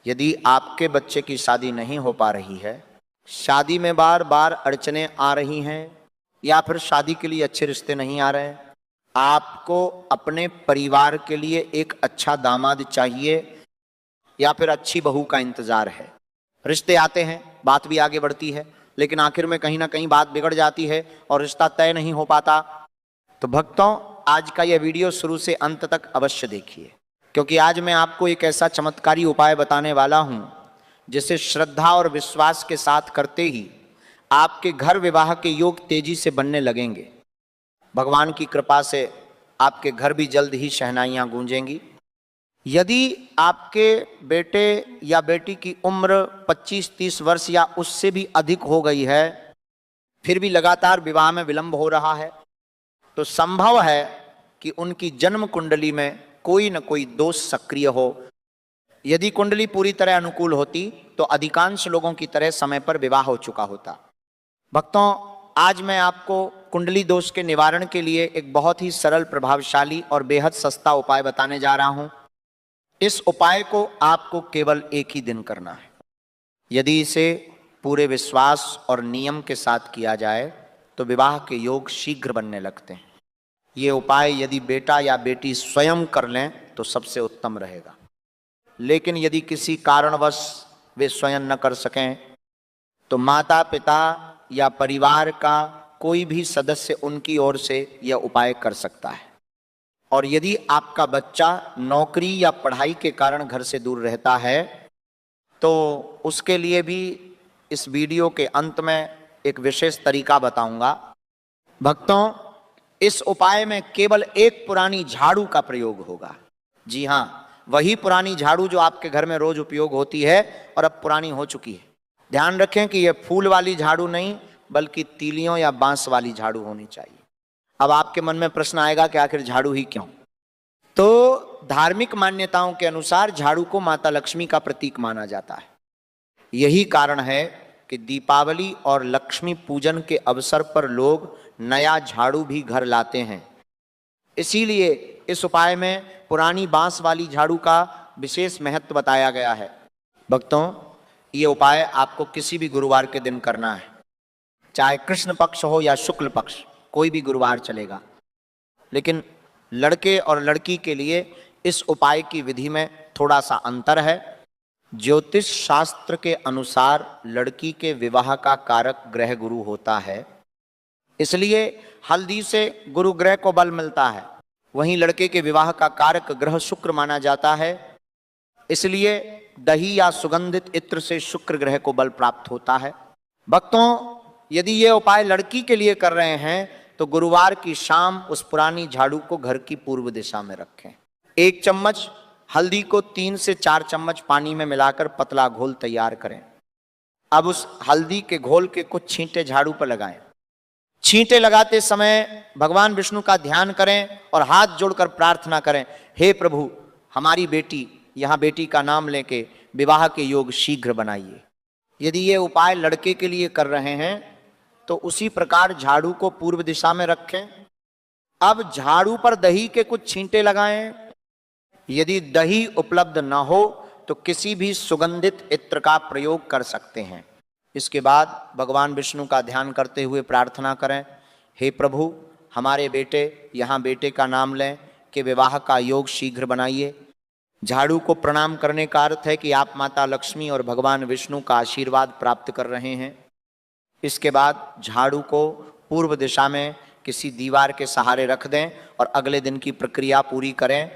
यदि आपके बच्चे की शादी नहीं हो पा रही है, शादी में बार बार अड़चने आ रही हैं, या फिर शादी के लिए अच्छे रिश्ते नहीं आ रहे हैं, आपको अपने परिवार के लिए एक अच्छा दामाद चाहिए या फिर अच्छी बहू का इंतजार है। रिश्ते आते हैं, बात भी आगे बढ़ती है, लेकिन आखिर में कहीं ना कहीं बात बिगड़ जाती है और रिश्ता तय नहीं हो पाता। तो भक्तों, आज का यह वीडियो शुरू से अंत तक अवश्य देखिए, क्योंकि आज मैं आपको एक ऐसा चमत्कारी उपाय बताने वाला हूं जिसे श्रद्धा और विश्वास के साथ करते ही आपके घर विवाह के योग तेजी से बनने लगेंगे। भगवान की कृपा से आपके घर भी जल्द ही शहनाइयां गूंजेंगी। यदि आपके बेटे या बेटी की उम्र 25-30 वर्ष या उससे भी अधिक हो गई है, फिर भी लगातार विवाह में विलंब हो रहा है, तो संभव है कि उनकी जन्म कुंडली में कोई न कोई दोष सक्रिय हो। यदि कुंडली पूरी तरह अनुकूल होती तो अधिकांश लोगों की तरह समय पर विवाह हो चुका होता। भक्तों, आज मैं आपको कुंडली दोष के निवारण के लिए एक बहुत ही सरल, प्रभावशाली और बेहद सस्ता उपाय बताने जा रहा हूं। इस उपाय को आपको केवल एक ही दिन करना है। यदि इसे पूरे विश्वास और नियम के साथ किया जाए तो विवाह के योग शीघ्र बनने लगते हैं। ये उपाय यदि बेटा या बेटी स्वयं कर लें तो सबसे उत्तम रहेगा, लेकिन यदि किसी कारणवश वे स्वयं न कर सकें तो माता पिता या परिवार का कोई भी सदस्य उनकी ओर से यह उपाय कर सकता है। और यदि आपका बच्चा नौकरी या पढ़ाई के कारण घर से दूर रहता है तो उसके लिए भी इस वीडियो के अंत में एक विशेष तरीका बताऊंगा। भक्तों, इस उपाय में केवल एक पुरानी झाड़ू का प्रयोग होगा। जी हाँ, वही पुरानी झाड़ू जो आपके घर में रोज उपयोग होती है और अब पुरानी हो चुकी है। ध्यान रखें कि यह फूल वाली झाड़ू नहीं बल्कि तीलियों या बांस वाली झाड़ू होनी चाहिए। अब आपके मन में प्रश्न आएगा कि आखिर झाड़ू ही क्यों? तो धार्मिक मान्यताओं के अनुसार झाड़ू को माता लक्ष्मी का प्रतीक माना जाता है। यही कारण है कि दीपावली और लक्ष्मी पूजन के अवसर पर लोग नया झाड़ू भी घर लाते हैं। इसीलिए इस उपाय में पुरानी बांस वाली झाड़ू का विशेष महत्व बताया गया है। भक्तों, ये उपाय आपको किसी भी गुरुवार के दिन करना है, चाहे कृष्ण पक्ष हो या शुक्ल पक्ष, कोई भी गुरुवार चलेगा। लेकिन लड़के और लड़की के लिए इस उपाय की विधि में थोड़ा सा अंतर है। ज्योतिष शास्त्र के अनुसार लड़की के विवाह का कारक ग्रह गुरु होता है, इसलिए हल्दी से गुरु ग्रह को बल मिलता है। वहीं लड़के के विवाह का कारक ग्रह शुक्र माना जाता है, इसलिए दही या सुगंधित इत्र से शुक्र ग्रह को बल प्राप्त होता है। भक्तों, यदि ये उपाय लड़की के लिए कर रहे हैं तो गुरुवार की शाम उस पुरानी झाड़ू को घर की पूर्व दिशा में रखें। 1 चम्मच हल्दी को 3 से 4 चम्मच पानी में मिलाकर पतला घोल तैयार करें। अब उस हल्दी के घोल के कुछ छींटे झाड़ू पर लगाएं। छींटे लगाते समय भगवान विष्णु का ध्यान करें और हाथ जोड़कर प्रार्थना करें, हे प्रभु, हमारी बेटी, यहाँ बेटी का नाम लेके विवाह के योग शीघ्र बनाइए। यदि ये उपाय लड़के के लिए कर रहे हैं तो उसी प्रकार झाड़ू को पूर्व दिशा में रखें। अब झाड़ू पर दही के कुछ छींटे लगाएं। यदि दही उपलब्ध न हो तो किसी भी सुगंधित इत्र का प्रयोग कर सकते हैं। इसके बाद भगवान विष्णु का ध्यान करते हुए प्रार्थना करें, हे प्रभु, हमारे बेटे, यहाँ बेटे का नाम लें कि विवाह का योग शीघ्र बनाइए। झाड़ू को प्रणाम करने का अर्थ है कि आप माता लक्ष्मी और भगवान विष्णु का आशीर्वाद प्राप्त कर रहे हैं। इसके बाद झाड़ू को पूर्व दिशा में किसी दीवार के सहारे रख दें और अगले दिन की प्रक्रिया पूरी करें।